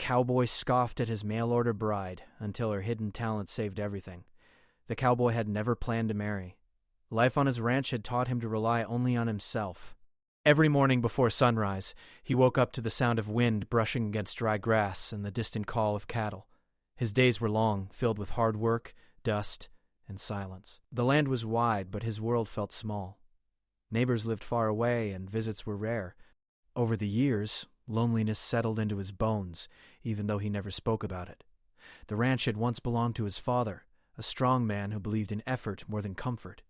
cowboy scoffed at his mail-order bride until her hidden talent saved everything. The cowboy had never planned to marry. Life on his ranch had taught him to rely only on himself. Every morning before sunrise, he woke up to the sound of wind brushing against dry grass and the distant call of cattle. His days were long, filled with hard work, dust, and silence. The land was wide, but his world felt small. Neighbors lived far away, and visits were rare. Over the years, loneliness settled into his bones, even though he never spoke about it. The ranch had once belonged to his father, a strong man who believed in effort more than comfort.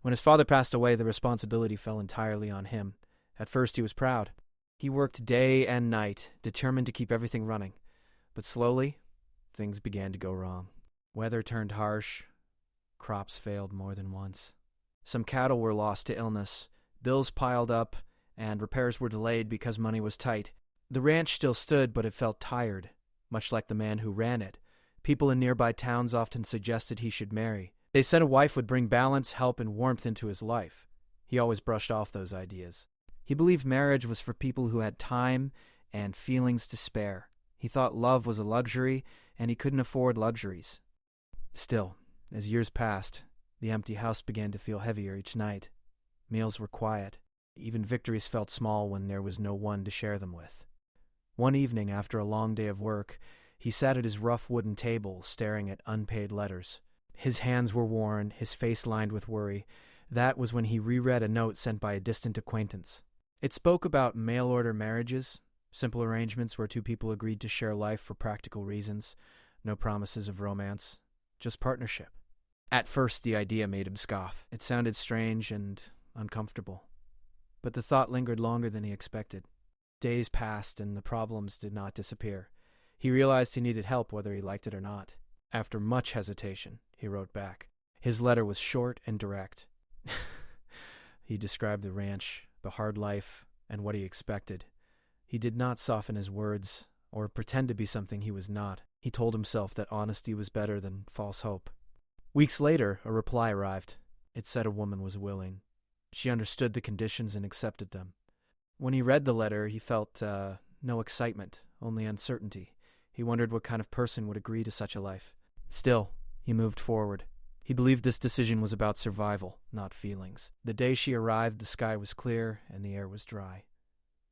When his father passed away, the responsibility fell entirely on him. At first, he was proud. He worked day and night, determined to keep everything running. But slowly, things began to go wrong. Weather turned harsh. Crops failed more than once. Some cattle were lost to illness. Bills piled up, and repairs were delayed because money was tight. The ranch still stood, but it felt tired, much like the man who ran it. People in nearby towns often suggested he should marry. They said a wife would bring balance, help, and warmth into his life. He always brushed off those ideas. He believed marriage was for people who had time and feelings to spare. He thought love was a luxury, and he couldn't afford luxuries. Still, as years passed, the empty house began to feel heavier each night. Meals were quiet. Even victories felt small when there was no one to share them with. One evening, after a long day of work, he sat at his rough wooden table, staring at unpaid letters. His hands were worn, his face lined with worry. That was when he reread a note sent by a distant acquaintance. It spoke about mail-order marriages, simple arrangements where two people agreed to share life for practical reasons, no promises of romance, just partnership. At first, the idea made him scoff. It sounded strange and uncomfortable. But the thought lingered longer than he expected. Days passed, and the problems did not disappear. He realized he needed help whether he liked it or not. After much hesitation, he wrote back. His letter was short and direct. He described the ranch, the hard life, and what he expected. He did not soften his words or pretend to be something he was not. He told himself that honesty was better than false hope. Weeks later, a reply arrived. It said a woman was willing. She understood the conditions and accepted them. When he read the letter, he felt no excitement, only uncertainty. He wondered what kind of person would agree to such a life. Still, he moved forward. He believed this decision was about survival, not feelings. The day she arrived, the sky was clear and the air was dry.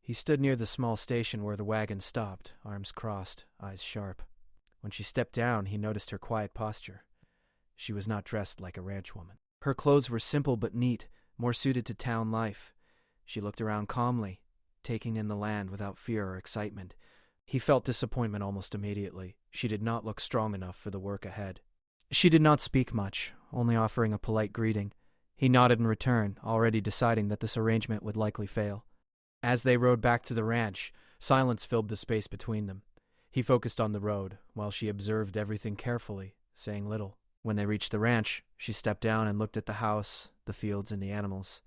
He stood near the small station where the wagon stopped, arms crossed, eyes sharp. When she stepped down, he noticed her quiet posture. She was not dressed like a ranch woman. Her clothes were simple but neat, more suited to town life. She looked around calmly, taking in the land without fear or excitement. He felt disappointment almost immediately. She did not look strong enough for the work ahead. She did not speak much, only offering a polite greeting. He nodded in return, already deciding that this arrangement would likely fail. As they rode back to the ranch, silence filled the space between them. He focused on the road, while she observed everything carefully, saying little. When they reached the ranch, she stepped down and looked at the house, the fields, and the animals.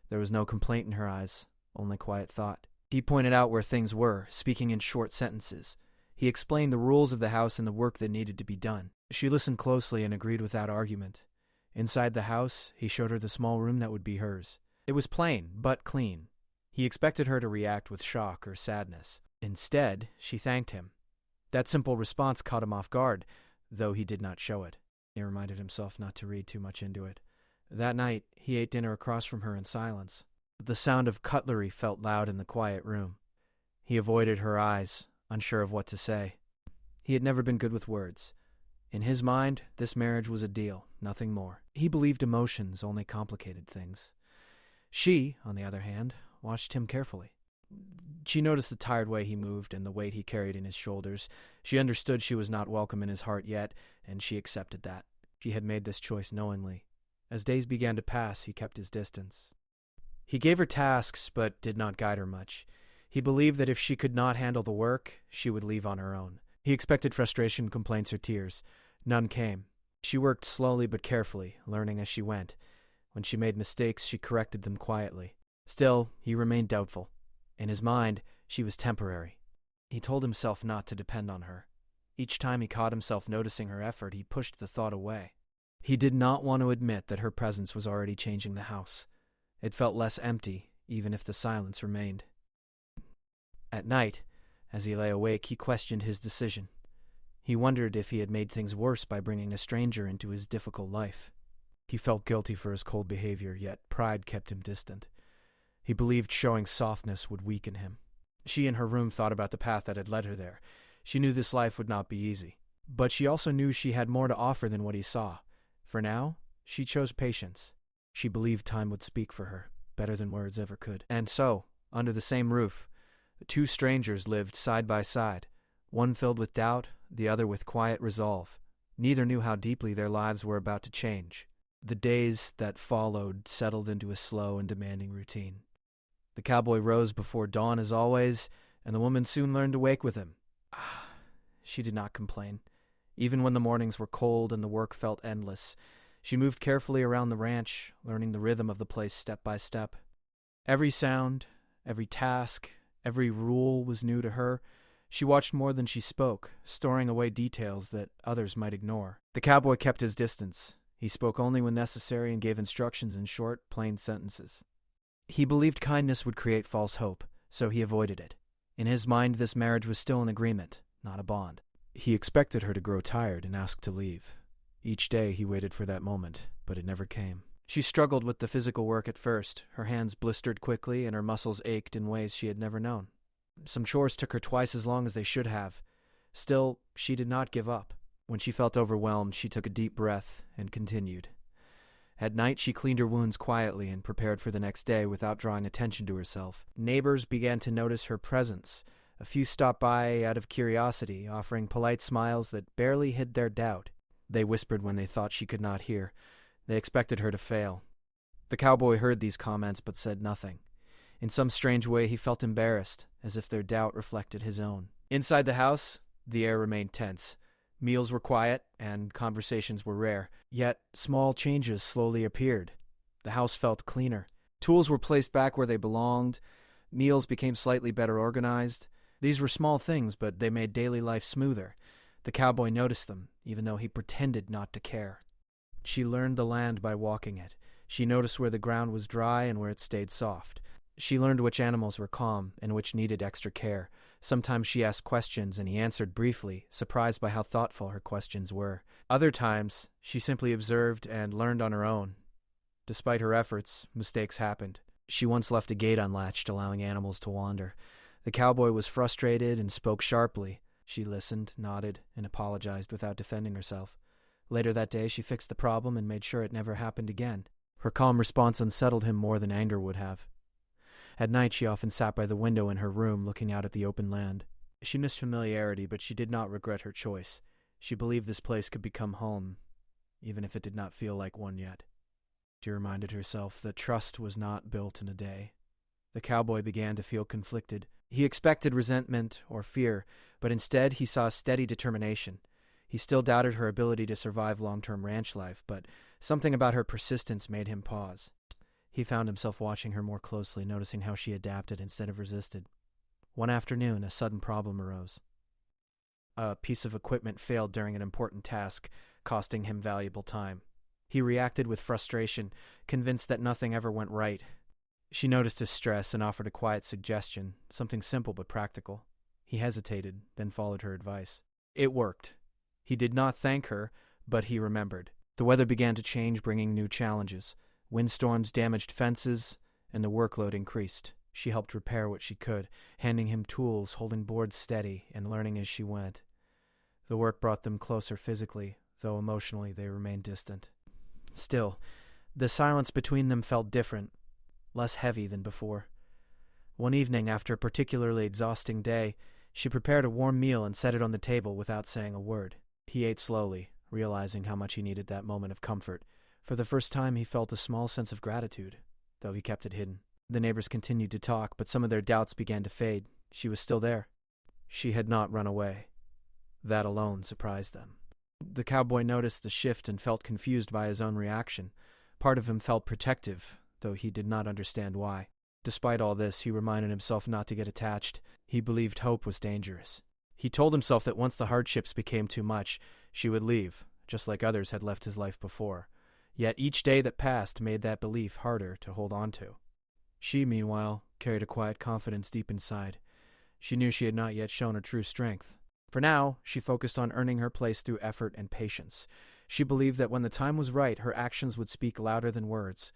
There was no complaint in her eyes, only quiet thought. He pointed out where things were, speaking in short sentences. He explained the rules of the house and the work that needed to be done. She listened closely and agreed without argument. Inside the house, he showed her the small room that would be hers. It was plain, but clean. He expected her to react with shock or sadness. Instead, she thanked him. That simple response caught him off guard, though he did not show it. He reminded himself not to read too much into it. That night, he ate dinner across from her in silence. The sound of cutlery felt loud in the quiet room. He avoided her eyes, unsure of what to say. He had never been good with words. In his mind, this marriage was a deal, nothing more. He believed emotions only complicated things. She, on the other hand, watched him carefully. She noticed the tired way he moved and the weight he carried in his shoulders. She understood she was not welcome in his heart yet, and she accepted that. She had made this choice knowingly. As days began to pass, he kept his distance. He gave her tasks, but did not guide her much. He believed that if she could not handle the work, she would leave on her own. He expected frustration, complaints, or tears. None came. She worked slowly but carefully, learning as she went. When she made mistakes, she corrected them quietly. Still, he remained doubtful. In his mind, she was temporary. He told himself not to depend on her. Each time he caught himself noticing her effort, he pushed the thought away. He did not want to admit that her presence was already changing the house. It felt less empty, even if the silence remained. At night, As he lay awake, he questioned his decision. He wondered if he had made things worse by bringing a stranger into his difficult life. He felt guilty for his cold behavior, yet pride kept him distant. He believed showing softness would weaken him. She in her room thought about the path that had led her there. She knew this life would not be easy. But she also knew she had more to offer than what he saw. For now, she chose patience. She believed time would speak for her, better than words ever could. And so, under the same roof, two strangers lived side by side, one filled with doubt, the other with quiet resolve. Neither knew how deeply their lives were about to change. The days that followed settled into a slow and demanding routine. The cowboy rose before dawn as always, and the woman soon learned to wake with him. She did not complain. Even when the mornings were cold and the work felt endless, she moved carefully around the ranch, learning the rhythm of the place step by step. Every sound, every task, every rule was new to her. She watched more than she spoke, storing away details that others might ignore. The cowboy kept his distance. He spoke only when necessary and gave instructions in short, plain sentences. He believed kindness would create false hope, so he avoided it. In his mind, this marriage was still an agreement, not a bond. He expected her to grow tired and ask to leave. Each day he waited for that moment, but it never came. She struggled with the physical work at first. Her hands blistered quickly and her muscles ached in ways she had never known. Some chores took her twice as long as they should have. Still, she did not give up. When she felt overwhelmed, she took a deep breath and continued. At night, she cleaned her wounds quietly and prepared for the next day without drawing attention to herself. Neighbors began to notice her presence. A few stopped by out of curiosity, offering polite smiles that barely hid their doubt. They whispered when they thought she could not hear. They expected her to fail. The cowboy heard these comments but said nothing. In some strange way, he felt embarrassed, as if their doubt reflected his own. Inside the house, the air remained tense. Meals were quiet, and conversations were rare. Yet, small changes slowly appeared. The house felt cleaner. Tools were placed back where they belonged. Meals became slightly better organized. These were small things, but they made daily life smoother. The cowboy noticed them, even though he pretended not to care. She learned the land by walking it. She noticed where the ground was dry and where it stayed soft. She learned which animals were calm and which needed extra care. Sometimes she asked questions and he answered briefly, surprised by how thoughtful her questions were. Other times, she simply observed and learned on her own. Despite her efforts, mistakes happened. She once left a gate unlatched, allowing animals to wander. The cowboy was frustrated and spoke sharply. She listened, nodded, and apologized without defending herself. Later that day, she fixed the problem and made sure it never happened again. Her calm response unsettled him more than anger would have. At night, she often sat by the window in her room, looking out at the open land. She missed familiarity, but she did not regret her choice. She believed this place could become home, even if it did not feel like one yet. She reminded herself that trust was not built in a day. The cowboy began to feel conflicted. He expected resentment or fear, but instead he saw steady determination. He still doubted her ability to survive long-term ranch life, but something about her persistence made him pause. He found himself watching her more closely, noticing how she adapted instead of resisted. One afternoon, a sudden problem arose. A piece of equipment failed during an important task, costing him valuable time. He reacted with frustration, convinced that nothing ever went right. She noticed his stress and offered a quiet suggestion, something simple but practical. He hesitated, then followed her advice. It worked. He did not thank her, but he remembered. The weather began to change, bringing new challenges. Windstorms damaged fences, and the workload increased. She helped repair what she could, handing him tools, holding boards steady, and learning as she went. The work brought them closer physically, though emotionally they remained distant. Still, the silence between them felt different, less heavy than before. One evening, after a particularly exhausting day, she prepared a warm meal and set it on the table without saying a word. He ate slowly, realizing how much he needed that moment of comfort. For the first time, he felt a small sense of gratitude, though he kept it hidden. The neighbors continued to talk, but some of their doubts began to fade. She was still there. She had not run away. That alone surprised them. The cowboy noticed the shift and felt confused by his own reaction. Part of him felt protective, though he did not understand why. Despite all this, he reminded himself not to get attached. He believed hope was dangerous. He told himself that once the hardships became too much, she would leave, just like others had left his life before. Yet each day that passed made that belief harder to hold on to. She, meanwhile, carried a quiet confidence deep inside. She knew she had not yet shown her true strength. For now, she focused on earning her place through effort and patience. She believed that when the time was right, her actions would speak louder than words.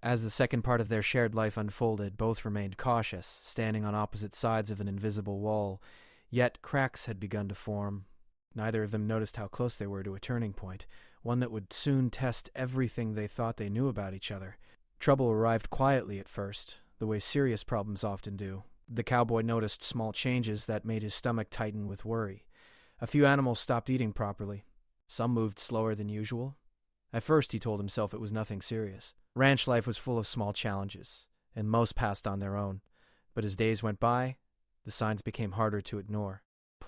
As the second part of their shared life unfolded, both remained cautious, standing on opposite sides of an invisible wall. Yet cracks had begun to form. Neither of them noticed how close they were to a turning point, one that would soon test everything they thought they knew about each other. Trouble arrived quietly at first, the way serious problems often do. The cowboy noticed small changes that made his stomach tighten with worry. A few animals stopped eating properly. Some moved slower than usual. At first, he told himself it was nothing serious. Ranch life was full of small challenges, and most passed on their own. But as days went by, the signs became harder to ignore.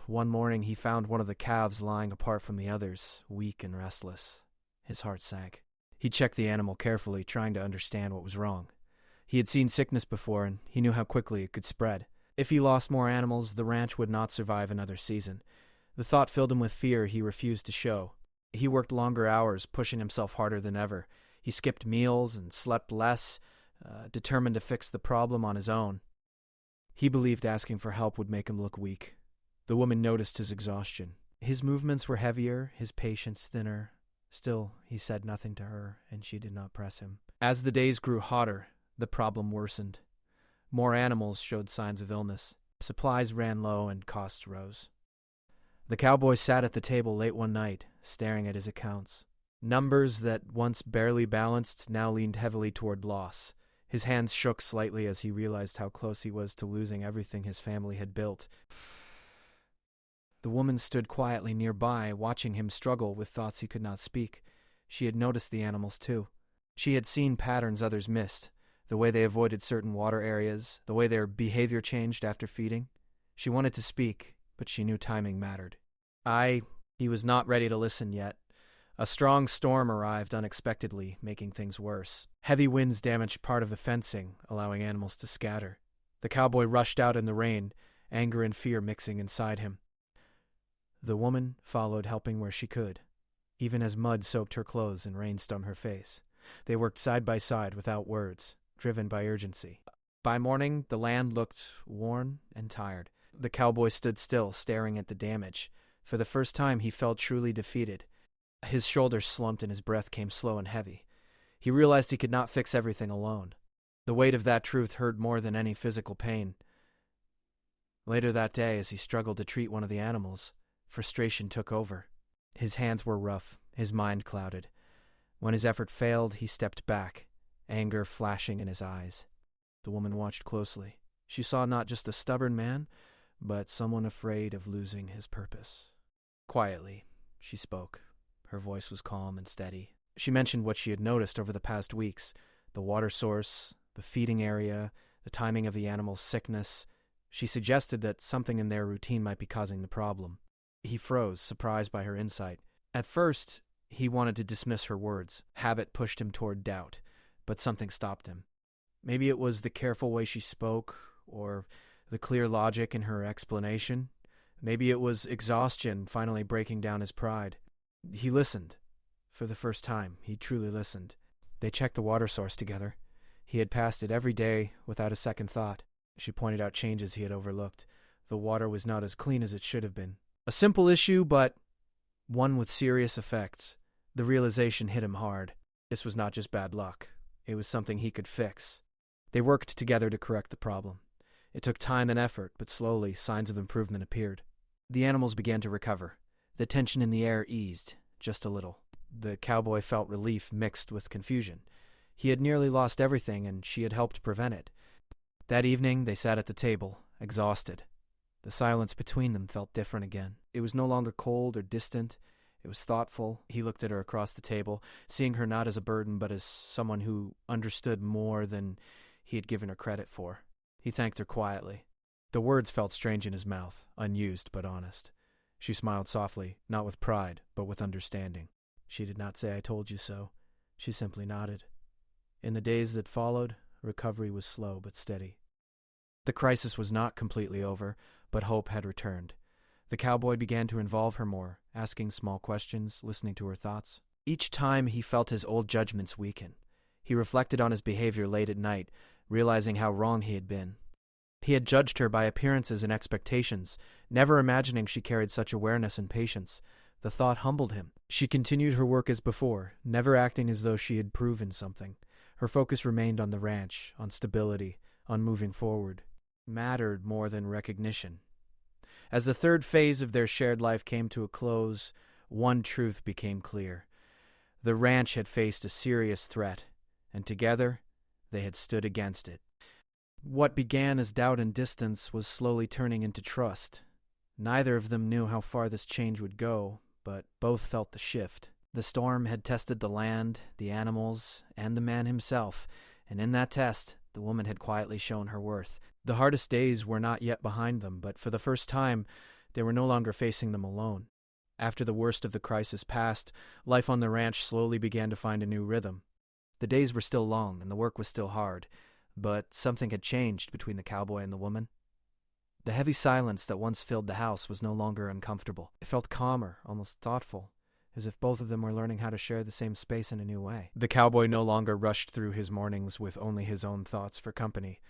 One morning, he found one of the calves lying apart from the others, weak and restless. His heart sank. He checked the animal carefully, trying to understand what was wrong. He had seen sickness before, and he knew how quickly it could spread. If he lost more animals, the ranch would not survive another season. The thought filled him with fear he refused to show. He worked longer hours, pushing himself harder than ever. He skipped meals and slept less, determined to fix the problem on his own. He believed asking for help would make him look weak. The woman noticed his exhaustion. His movements were heavier, his patience thinner. Still, he said nothing to her, and she did not press him. As the days grew hotter, the problem worsened. More animals showed signs of illness. Supplies ran low and costs rose. The cowboy sat at the table late one night, staring at his accounts. Numbers that once barely balanced now leaned heavily toward loss. His hands shook slightly as he realized how close he was to losing everything his family had built. The woman stood quietly nearby, watching him struggle with thoughts he could not speak. She had noticed the animals, too. She had seen patterns others missed, the way they avoided certain water areas, the way their behavior changed after feeding. She wanted to speak, but she knew timing mattered. He was not ready to listen yet. A strong storm arrived unexpectedly, making things worse. Heavy winds damaged part of the fencing, allowing animals to scatter. The cowboy rushed out in the rain, anger and fear mixing inside him. The woman followed, helping where she could, even as mud soaked her clothes and rain stung her face. They worked side by side without words, driven by urgency. By morning, the land looked worn and tired. The cowboy stood still, staring at the damage. For the first time, he felt truly defeated. His shoulders slumped and his breath came slow and heavy. He realized he could not fix everything alone. The weight of that truth hurt more than any physical pain. Later that day, as he struggled to treat one of the animals, frustration took over. His hands were rough, his mind clouded. When his effort failed, he stepped back, anger flashing in his eyes. The woman watched closely. She saw not just a stubborn man, but someone afraid of losing his purpose. Quietly, she spoke. Her voice was calm and steady. She mentioned what she had noticed over the past weeks, the water source, the feeding area, the timing of the animal's sickness. She suggested that something in their routine might be causing the problem. He froze, surprised by her insight. At first, he wanted to dismiss her words. Habit pushed him toward doubt, but something stopped him. Maybe it was the careful way she spoke, or the clear logic in her explanation. Maybe it was exhaustion finally breaking down his pride. He listened. For the first time, he truly listened. They checked the water source together. He had passed it every day without a second thought. She pointed out changes he had overlooked. The water was not as clean as it should have been. A simple issue, but one with serious effects. The realization hit him hard. This was not just bad luck. It was something he could fix. They worked together to correct the problem. It took time and effort, but slowly signs of improvement appeared. The animals began to recover. The tension in the air eased, just a little. The cowboy felt relief mixed with confusion. He had nearly lost everything, and she had helped prevent it. That evening, they sat at the table, exhausted. The silence between them felt different again. It was no longer cold or distant. It was thoughtful. He looked at her across the table, seeing her not as a burden, but as someone who understood more than he had given her credit for. He thanked her quietly. The words felt strange in his mouth, unused but honest. She smiled softly, not with pride, but with understanding. She did not say, "I told you so." She simply nodded. In the days that followed, recovery was slow but steady. The crisis was not completely over, but hope had returned. The cowboy began to involve her more, asking small questions, listening to her thoughts. Each time he felt his old judgments weaken. He reflected on his behavior late at night, realizing how wrong he had been. He had judged her by appearances and expectations, never imagining she carried such awareness and patience. The thought humbled him. She continued her work as before, never acting as though she had proven something. Her focus remained on the ranch, on stability, on moving forward. Mattered more than recognition. As the third phase of their shared life came to a close, one truth became clear. The ranch had faced a serious threat, and together they had stood against it. What began as doubt and distance was slowly turning into trust. Neither of them knew how far this change would go, but both felt the shift. The storm had tested the land, the animals, and the man himself, and in that test, the woman had quietly shown her worth. The hardest days were not yet behind them, but for the first time, they were no longer facing them alone. After the worst of the crisis passed, life on the ranch slowly began to find a new rhythm. The days were still long, and the work was still hard, but something had changed between the cowboy and the woman. The heavy silence that once filled the house was no longer uncomfortable. It felt calmer, almost thoughtful, as if both of them were learning how to share the same space in a new way. The cowboy no longer rushed through his mornings with only his own thoughts for company.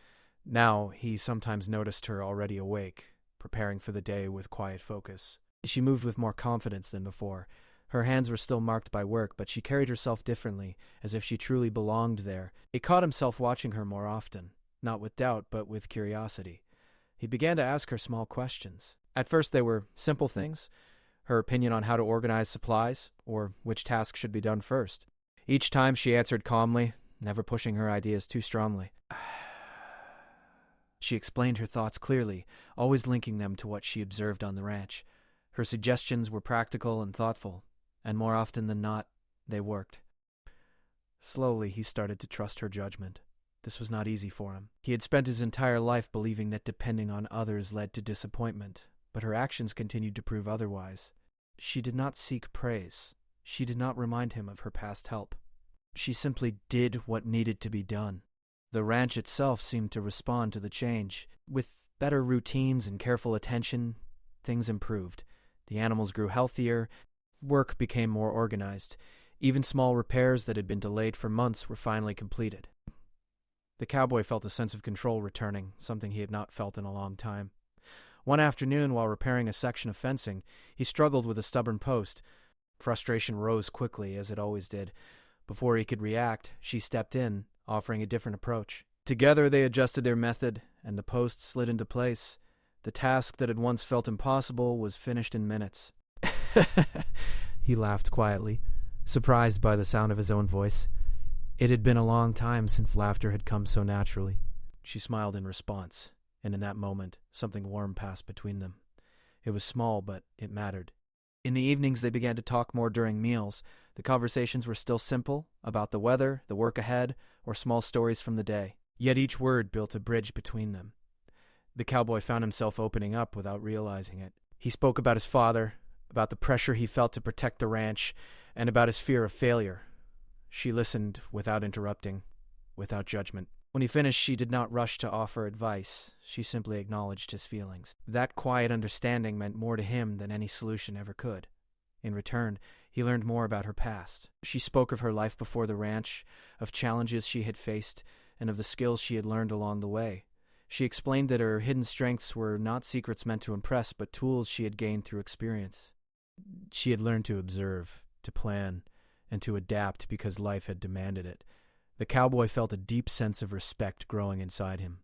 Now he sometimes noticed her already awake, preparing for the day with quiet focus. She moved with more confidence than before. Her hands were still marked by work, but she carried herself differently, as if she truly belonged there. He caught himself watching her more often, not with doubt, but with curiosity. He began to ask her small questions. At first they were simple things, her opinion on how to organize supplies, or which task should be done first. Each time she answered calmly, never pushing her ideas too strongly. She explained her thoughts clearly, always linking them to what she observed on the ranch. Her suggestions were practical and thoughtful, and more often than not, they worked. Slowly, he started to trust her judgment. This was not easy for him. He had spent his entire life believing that depending on others led to disappointment, but her actions continued to prove otherwise. She did not seek praise. She did not remind him of her past help. She simply did what needed to be done. The ranch itself seemed to respond to the change. With better routines and careful attention, things improved. The animals grew healthier. Work became more organized. Even small repairs that had been delayed for months were finally completed. The cowboy felt a sense of control returning, something he had not felt in a long time. One afternoon, while repairing a section of fencing, he struggled with a stubborn post. Frustration rose quickly, as it always did. Before he could react, she stepped in, offering a different approach. Together they adjusted their method, and the post slid into place. The task that had once felt impossible was finished in minutes. He laughed quietly, surprised by the sound of his own voice. It had been a long time since laughter had come so naturally. She smiled in response, and in that moment, something warm passed between them. It was small, but it mattered. In the evenings, they began to talk more during meals. The conversations were still simple, about the weather, the work ahead, or small stories from the day. Yet each word built a bridge between them. The cowboy found himself opening up without realizing it. He spoke about his father, about the pressure he felt to protect the ranch, and about his fear of failure. She listened without interrupting, without judgment. When he finished, she did not rush to offer advice. She simply acknowledged his feelings. That quiet understanding meant more to him than any solution ever could. In return, he learned more about her past. She spoke of her life before the ranch, of challenges she had faced, and of the skills she had learned along the way. She explained that her hidden strengths were not secrets meant to impress, but tools she had gained through experience. She had learned to observe, to plan, and to adapt because life had demanded it. The cowboy felt a deep sense of respect growing inside him.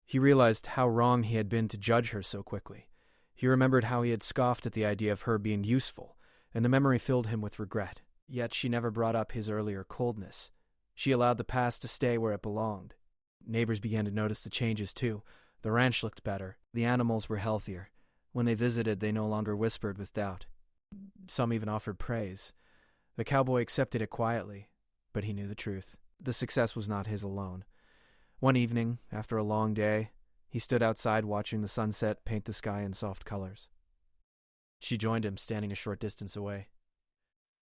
He realized how wrong he had been to judge her so quickly. He remembered how he had scoffed at the idea of her being useful, and the memory filled him with regret. Yet she never brought up his earlier coldness. She allowed the past to stay where it belonged. Neighbors began to notice the changes too. The ranch looked better. The animals were healthier. When they visited, they no longer whispered with doubt. Some even offered praise. The cowboy accepted it quietly, but he knew the truth. The success was not his alone. One evening, after a long day, he stood outside watching the sunset paint the sky in soft colors. She joined him, standing a short distance away.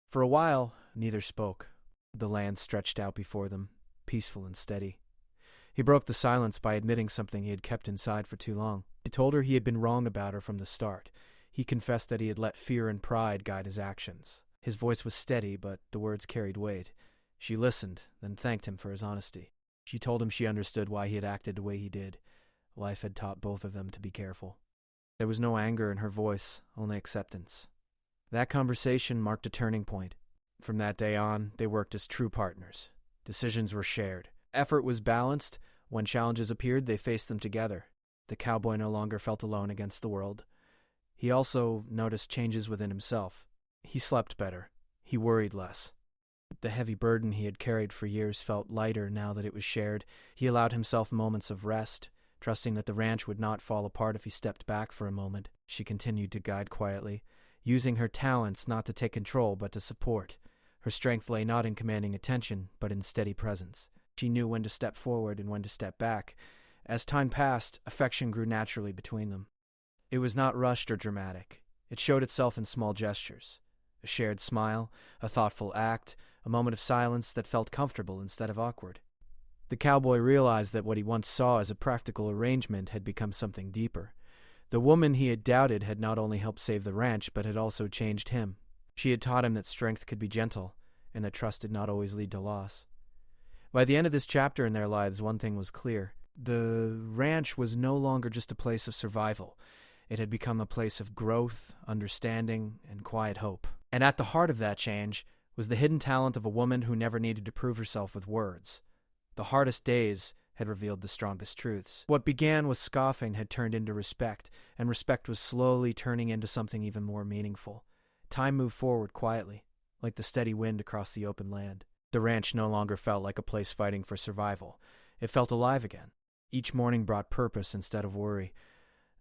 For a while, neither spoke. The land stretched out before them, peaceful and steady. He broke the silence by admitting something he had kept inside for too long. He told her he had been wrong about her from the start. He confessed that he had let fear and pride guide his actions. His voice was steady, but the words carried weight. She listened, then thanked him for his honesty. She told him she understood why he had acted the way he did. Life had taught both of them to be careful. There was no anger in her voice, only acceptance. That conversation marked a turning point. From that day on, they worked as true partners. Decisions were shared. Effort was balanced. When challenges appeared, they faced them together. The cowboy no longer felt alone against the world. He also noticed changes within himself. He slept better. He worried less. The heavy burden he had carried for years felt lighter now that it was shared. He allowed himself moments of rest, trusting that the ranch would not fall apart if he stepped back for a moment. She continued to guide quietly, using her talents not to take control but to support. Her strength lay not in commanding attention, but in steady presence. She knew when to step forward and when to step back. As time passed, affection grew naturally between them. It was not rushed or dramatic. It showed itself in small gestures. A shared smile, a thoughtful act, a moment of silence that felt comfortable instead of awkward. The cowboy realized that what he once saw as a practical arrangement had become something deeper. The woman he had doubted had not only helped save the ranch, but had also changed him. She had taught him that strength could be gentle, and that trust did not always lead to loss. By the end of this chapter in their lives, one thing was clear. The ranch was no longer just a place of survival. It had become a place of growth, understanding, and quiet hope. And at the heart of that change was the hidden talent of a woman who never needed to prove herself with words. The hardest days had revealed the strongest truths. What began with scoffing had turned into respect, and respect was slowly turning into something even more meaningful. Time moved forward quietly, like the steady wind across the open land. The ranch no longer felt like a place fighting for survival. It felt alive again. Each morning brought purpose instead of worry.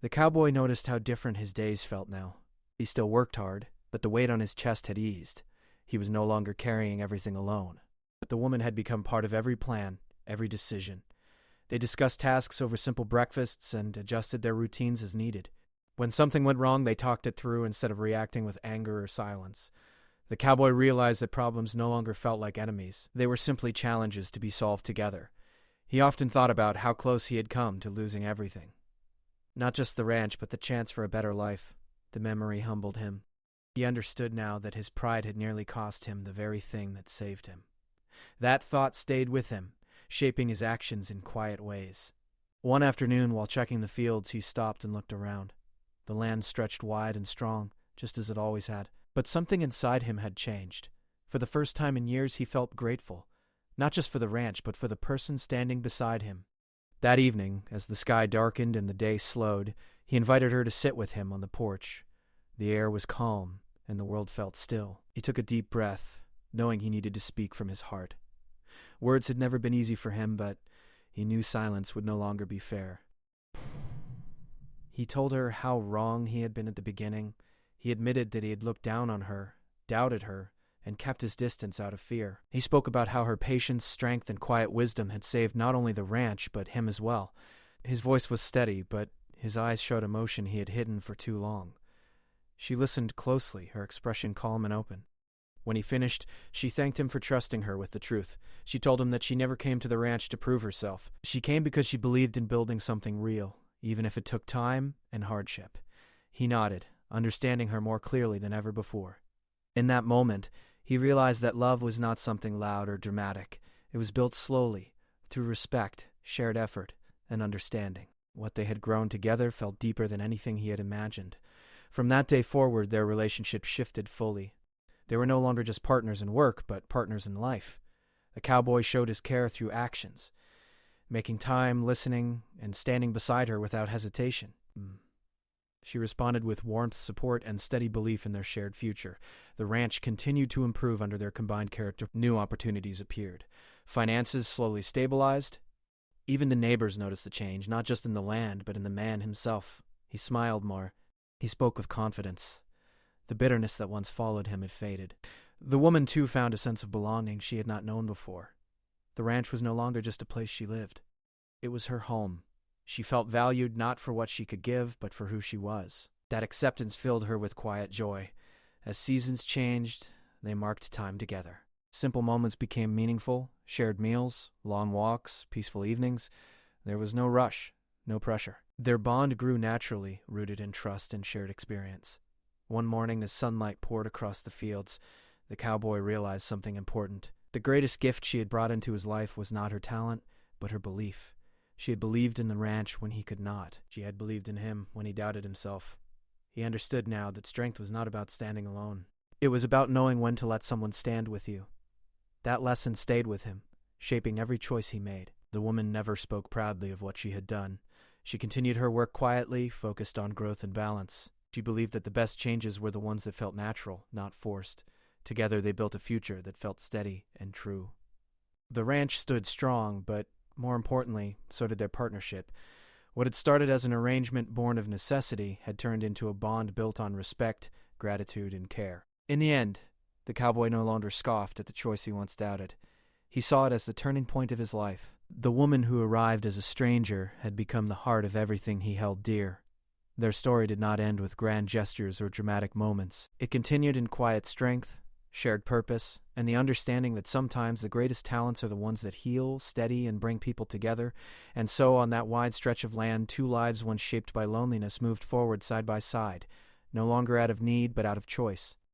The cowboy noticed how different his days felt now. He still worked hard, but the weight on his chest had eased. He was no longer carrying everything alone. But the woman had become part of every plan, every decision. They discussed tasks over simple breakfasts and adjusted their routines as needed. When something went wrong, they talked it through instead of reacting with anger or silence. The cowboy realized that problems no longer felt like enemies. They were simply challenges to be solved together. He often thought about how close he had come to losing everything. Not just the ranch, but the chance for a better life. The memory humbled him. He understood now that his pride had nearly cost him the very thing that saved him. That thought stayed with him, shaping his actions in quiet ways. One afternoon, while checking the fields, he stopped and looked around. The land stretched wide and strong, just as it always had. But something inside him had changed. For the first time in years, he felt grateful. Not just for the ranch, but for the person standing beside him. That evening, as the sky darkened and the day slowed, he invited her to sit with him on the porch. The air was calm, and the world felt still. He took a deep breath, knowing he needed to speak from his heart. Words had never been easy for him, but he knew silence would no longer be fair. He told her how wrong he had been at the beginning. He admitted that he had looked down on her, doubted her, and kept his distance out of fear. He spoke about how her patience, strength, and quiet wisdom had saved not only the ranch, but him as well. His voice was steady, but his eyes showed emotion he had hidden for too long. She listened closely, her expression calm and open. When he finished, she thanked him for trusting her with the truth. She told him that she never came to the ranch to prove herself. She came because she believed in building something real, even if it took time and hardship. He nodded, understanding her more clearly than ever before. In that moment, he realized that love was not something loud or dramatic. It was built slowly, through respect, shared effort, and understanding. What they had grown together felt deeper than anything he had imagined. From that day forward, their relationship shifted fully. They were no longer just partners in work, but partners in life. The cowboy showed his care through actions, making time, listening, and standing beside her without hesitation. She responded with warmth, support, and steady belief in their shared future. The ranch continued to improve under their combined character. New opportunities appeared. Finances slowly stabilized. Even the neighbors noticed the change, not just in the land, but in the man himself. He smiled more. He spoke with confidence. The bitterness that once followed him had faded. The woman, too, found a sense of belonging she had not known before. The ranch was no longer just a place she lived. It was her home. She felt valued not for what she could give, but for who she was. That acceptance filled her with quiet joy. As seasons changed, they marked time together. Simple moments became meaningful, shared meals, long walks, peaceful evenings. There was no rush, no pressure. Their bond grew naturally, rooted in trust and shared experience. One morning, as sunlight poured across the fields, the cowboy realized something important. The greatest gift she had brought into his life was not her talent, but her belief. She had believed in the ranch when he could not. She had believed in him when he doubted himself. He understood now that strength was not about standing alone. It was about knowing when to let someone stand with you. That lesson stayed with him, shaping every choice he made. The woman never spoke proudly of what she had done. She continued her work quietly, focused on growth and balance. She believed that the best changes were the ones that felt natural, not forced. Together they built a future that felt steady and true. The ranch stood strong, but more importantly, so did their partnership. What had started as an arrangement born of necessity had turned into a bond built on respect, gratitude, and care. In the end, the cowboy no longer scoffed at the choice he once doubted. He saw it as the turning point of his life. The woman who arrived as a stranger had become the heart of everything he held dear. Their story did not end with grand gestures or dramatic moments. It continued in quiet strength, shared purpose, and the understanding that sometimes the greatest talents are the ones that heal, steady, and bring people together. And so, on that wide stretch of land, two lives once shaped by loneliness moved forward side by side, no longer out of need but out of choice.